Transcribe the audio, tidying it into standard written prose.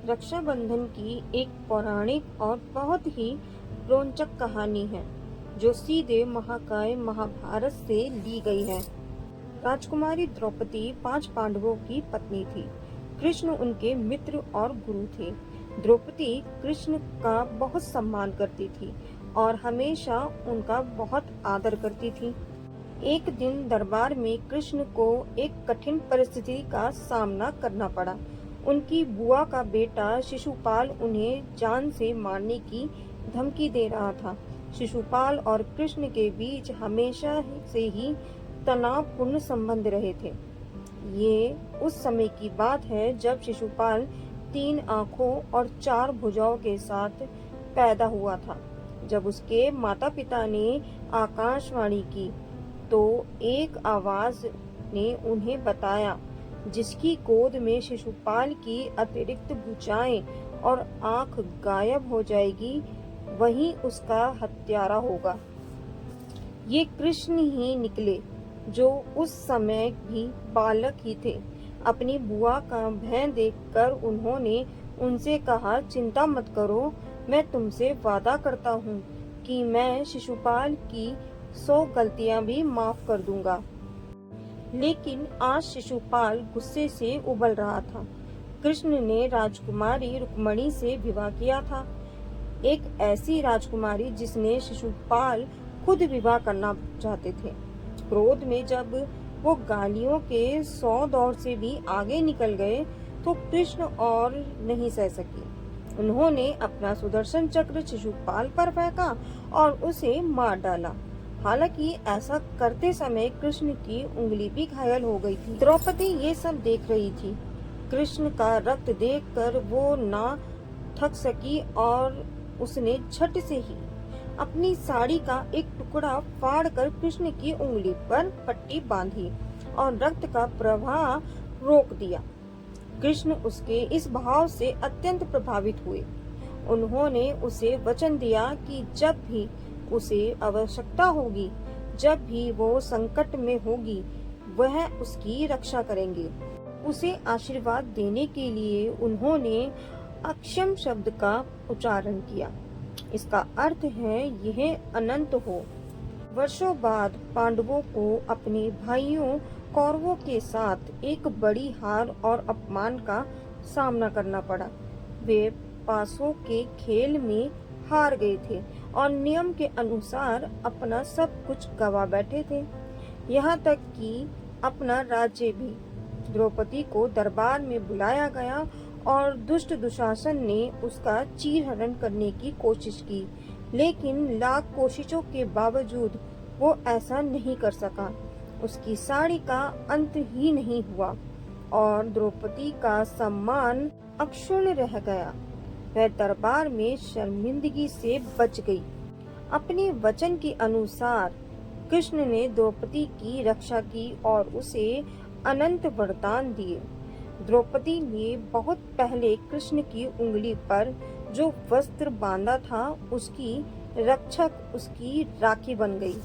रक्षाबंधन की एक पौराणिक और बहुत ही रोचक कहानी है जो सीधे महाकाव्य महाभारत से ली गई है। राजकुमारी द्रौपदी 5 पांडवों की पत्नी थी। कृष्ण उनके मित्र और गुरु थे। द्रौपदी कृष्ण का बहुत सम्मान करती थी और हमेशा उनका बहुत आदर करती थी। एक दिन दरबार में कृष्ण को एक कठिन परिस्थिति का सामना करना पड़ा। उनकी बुआ का बेटा शिशुपाल उन्हें जान से मारने की धमकी दे रहा था। शिशुपाल और कृष्ण के बीच हमेशा से ही तनावपूर्ण संबंध रहे थे। ये उस समय की बात है जब शिशुपाल 3 आंखों और 4 भुजाओं के साथ पैदा हुआ था। जब उसके माता पिता ने आकाशवाणी की तो एक आवाज ने उन्हें बताया, जिसकी गोद में शिशुपाल की अतिरिक्त भुजाएं और आंख गायब हो जाएगी, वही उसका हत्यारा होगा। ये कृष्ण ही निकले जो उस समय भी बालक ही थे। अपनी बुआ का भय देखकर उन्होंने उनसे कहा, चिंता मत करो, मैं तुमसे वादा करता हूँ कि मैं शिशुपाल की 100 गलतियां भी माफ कर दूंगा। लेकिन आज शिशुपाल गुस्से से उबल रहा था। कृष्ण ने राजकुमारी रुक्मणी से विवाह किया था, एक ऐसी राजकुमारी जिसने शिशुपाल खुद विवाह करना चाहते थे। क्रोध में जब वो गालियों के 100 दौर से भी आगे निकल गए तो कृष्ण और नहीं सह सके। उन्होंने अपना सुदर्शन चक्र शिशुपाल पर फेंका और उसे मार डाला। हालांकि ऐसा करते समय कृष्ण की उंगली भी घायल हो गई थी। द्रौपदी ये सब देख रही थी। कृष्ण का रक्त देखकर वो ना थक सकी और उसने झट से ही अपनी साड़ी का एक टुकड़ा फाड़कर कृष्ण की उंगली पर पट्टी बांधी और रक्त का प्रवाह रोक दिया। कृष्ण उसके इस भाव से अत्यंत प्रभावित हुए। उन्होंने उसे वचन दिया कि जब भी उसे आवश्यकता होगी, जब भी वो संकट में होगी, वह उसकी रक्षा करेंगे। उसे आशीर्वाद देने के लिए उन्होंने अक्षम शब्द का उच्चारण किया। इसका अर्थ है यह अनंत हो। वर्षों बाद पांडवों को अपने भाइयों कौरवों के साथ एक बड़ी हार और अपमान का सामना करना पड़ा। वे पासों के खेल में हार गए थे और नियम के अनुसार अपना सब कुछ गवा बैठे थे, यहाँ तक कि अपना राज्य भी। द्रौपदी को दरबार में बुलाया गया और दुष्ट दुशासन ने उसका चीरहरण करने की कोशिश की, लेकिन लाख कोशिशों के बावजूद वो ऐसा नहीं कर सका। उसकी साड़ी का अंत ही नहीं हुआ और द्रौपदी का सम्मान अक्षुण्ण रह गया। वह दरबार में शर्मिंदगी से बच गई। अपने वचन के अनुसार कृष्ण ने द्रौपदी की रक्षा की और उसे अनंत वरदान दिए। द्रौपदी ने बहुत पहले कृष्ण की उंगली पर जो वस्त्र बांधा था, उसकी रक्षक उसकी राखी बन गई।